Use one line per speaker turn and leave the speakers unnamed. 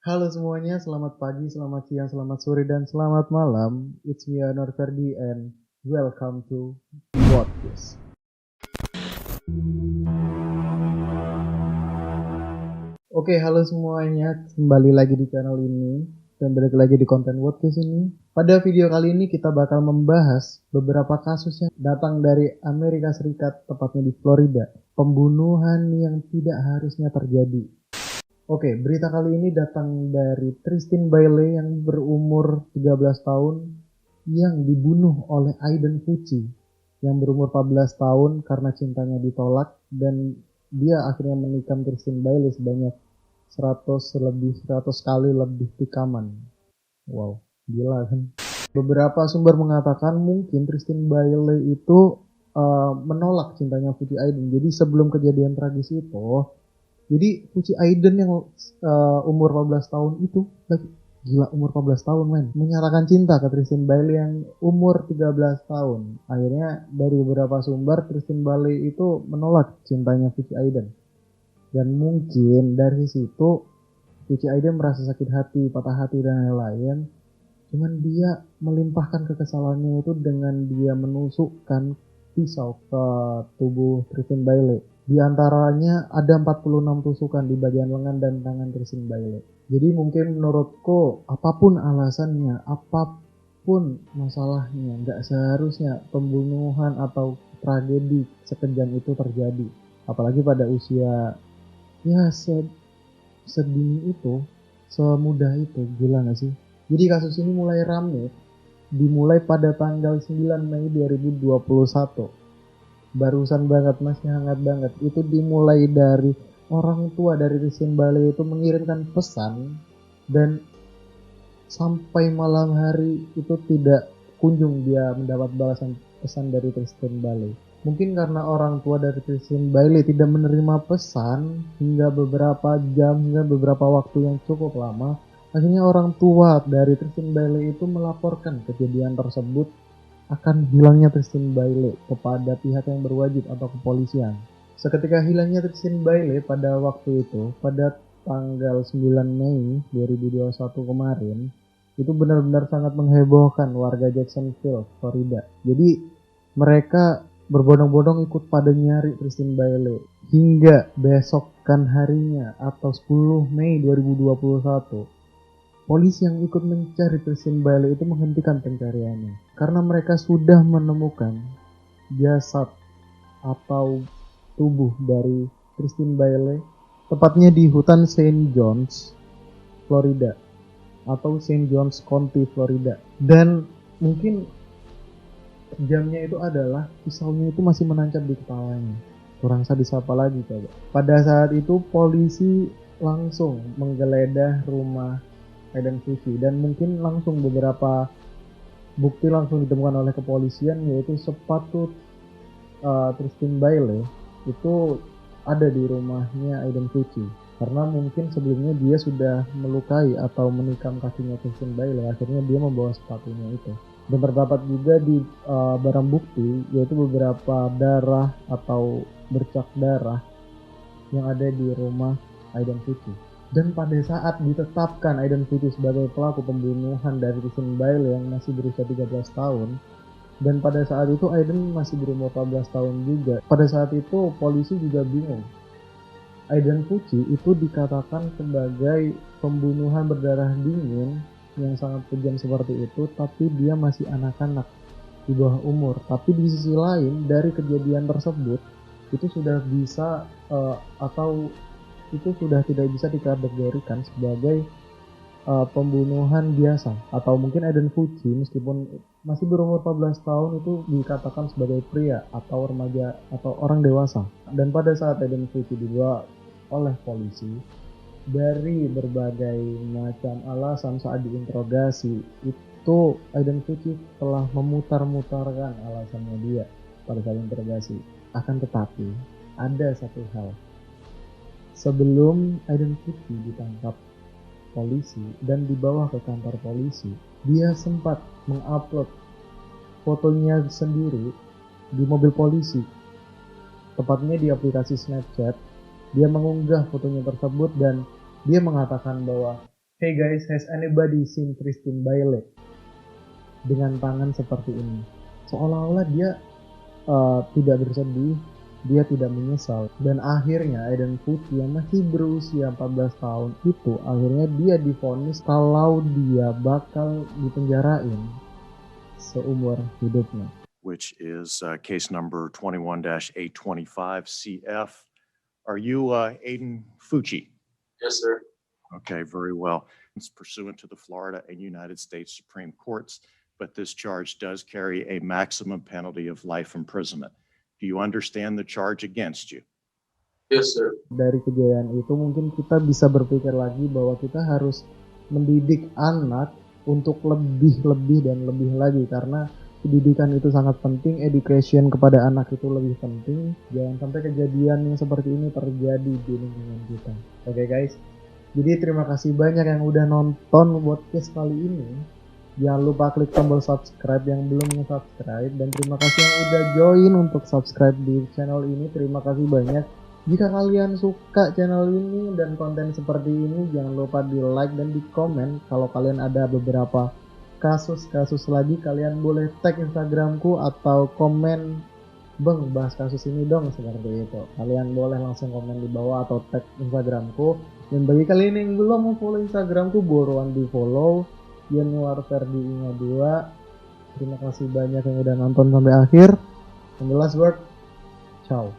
Halo semuanya, selamat pagi, selamat siang, selamat sore, dan selamat malam. It's me, Anwar Ferdi, and welcome to Podcast. Oke, halo semuanya, kembali lagi di channel ini, dan balik lagi di konten Podcast ini. Pada video kali ini kita bakal membahas beberapa kasus yang datang dari Amerika Serikat, tepatnya di Florida. Pembunuhan yang tidak harusnya terjadi. Oke, berita kali ini datang dari Tristan Bailey yang berumur 13 tahun yang dibunuh oleh Aiden Fucci yang berumur 14 tahun karena cintanya ditolak, dan dia akhirnya menikam Tristan Bailey sebanyak 100 kali lebih tikaman. Wow, gila kan? Beberapa sumber mengatakan mungkin Tristan Bailey itu menolak cintanya Fucci Aiden. Jadi sebelum kejadian tragis itu, jadi Puci Aiden yang umur 14 tahun itu lagi gila, umur 14 tahun men, menyatakan cinta ke Tristan Bailey yang umur 13 tahun. Akhirnya dari beberapa sumber Tristan Bailey itu menolak cintanya Puci Aiden. Dan mungkin dari situ Puci Aiden merasa sakit hati, patah hati dan lain-lain. Cuman dia melimpahkan kekesalannya itu dengan dia menusukkan pisau ke tubuh Tristan Bailey. Di antaranya ada 46 tusukan di bagian lengan dan tangan Tristan Bailey. Jadi mungkin menurutku apapun alasannya, apapun masalahnya, nggak seharusnya pembunuhan atau tragedi sekejam itu terjadi. Apalagi pada usia ya sedini itu, semudah itu, gila gak sih? Jadi kasus ini mulai rame, dimulai pada tanggal 9 Mei 2021. Barusan banget, masih hangat banget. Itu dimulai dari orang tua dari Tristan Bailey itu mengirimkan pesan, dan sampai malam hari itu tidak kunjung dia mendapat balasan pesan dari Tristan Bailey. Mungkin karena orang tua dari Tristan Bailey tidak menerima pesan hingga beberapa jam, hingga beberapa waktu yang cukup lama, akhirnya orang tua dari Tristan Bailey itu melaporkan kejadian tersebut akan hilangnya Tristan Bailey kepada pihak yang berwajib atau kepolisian. Seketika hilangnya Tristan Bailey pada waktu itu, pada tanggal 9 Mei 2021 kemarin, itu benar-benar sangat menghebohkan warga Jacksonville, Florida. Jadi mereka berbondong-bondong ikut pada nyari Tristan Bailey hingga besokkan harinya atau 10 Mei 2021. Polisi yang ikut mencari Tristan Bailey itu menghentikan pencariannya karena mereka sudah menemukan jasad atau tubuh dari Tristan Bailey tepatnya di hutan St. John's, Florida, atau St. John's County, Florida. Dan mungkin jamnya itu adalah pisaunya itu masih menancap di kepalanya. Kurang sadis apa lagi coba. Pada saat itu polisi langsung menggeledah rumah Aiden Fucci, dan mungkin langsung beberapa bukti langsung ditemukan oleh kepolisian, yaitu sepatu Tristan Bailey itu ada di rumahnya Aiden Fucci. Karena mungkin sebelumnya dia sudah melukai atau menikam kakinya Tristan Bailey, akhirnya dia membawa sepatunya itu. Dan terdapat juga di barang bukti, yaitu beberapa darah atau bercak darah yang ada di rumah Aiden Fucci. Dan pada saat ditetapkan Aiden Fucci sebagai pelaku pembunuhan dari Tristan Bailey yang masih berusia 13 tahun, dan pada saat itu Aiden masih berumur 14 tahun juga. Pada saat itu polisi juga bingung. Aiden Fucci itu dikatakan sebagai pembunuhan berdarah dingin yang sangat kejam seperti itu, tapi dia masih anak-anak di bawah umur. Tapi di sisi lain dari kejadian tersebut itu sudah bisa atau itu sudah tidak bisa dikategorikan sebagai pembunuhan biasa. Atau mungkin Aiden Fucci meskipun masih berumur 14 tahun itu dikatakan sebagai pria atau remaja atau orang dewasa. Dan pada saat Aiden Fucci dibawa oleh polisi, dari berbagai macam alasan saat diinterogasi itu Aiden Fucci telah memutar-mutarkan alasannya dia pada saat interogasi. Akan tetapi ada satu hal, sebelum Aiden Fucci ditangkap polisi dan dibawa ke kantor polisi, dia sempat mengupload fotonya sendiri di mobil polisi, tepatnya di aplikasi Snapchat. Dia mengunggah fotonya tersebut dan dia mengatakan bahwa Hey guys, has anybody seen Christine Bailey dengan tangan seperti ini? Seolah-olah dia tidak bersedih, dia tidak menyesal. Dan akhirnya Aiden Putih yang masih berusia 14 tahun itu akhirnya dia divonis kalau dia bakal dipenjarain seumur hidupnya.
Which is case number 21-825 CF. Are you Aiden Fucci?
Yes, sir.
Okay, very well. It's pursuant to the Florida and United States Supreme Courts, but this charge does carry a maximum penalty of life imprisonment. Do you understand the charge against you?
Yes, sir.
Dari kejayaan itu mungkin kita bisa berpikir lagi bahwa kita harus mendidik anak untuk lebih dan lebih lagi, karena pendidikan itu sangat penting, education kepada anak itu lebih penting. Jangan sampai kejadian yang seperti ini terjadi di lingkungan kita. Oke guys, jadi terima kasih banyak yang udah nonton podcast kali ini. Jangan lupa klik tombol subscribe yang belum subscribe, dan terima kasih yang udah join untuk subscribe di channel ini. Terima kasih banyak. Jika kalian suka channel ini dan konten seperti ini, jangan lupa di like dan di komen. Kalau kalian ada beberapa kasus-kasus lagi, kalian boleh tag Instagramku atau komen, "Bang, bahas kasus ini dong," seperti itu. Kalian boleh langsung komen di bawah atau tag Instagramku. Dan bagi kalian yang belum mau follow Instagramku, buruan di follow Januar Ferdi 2. Terima kasih banyak yang udah nonton sampai akhir. And the last word, ciao.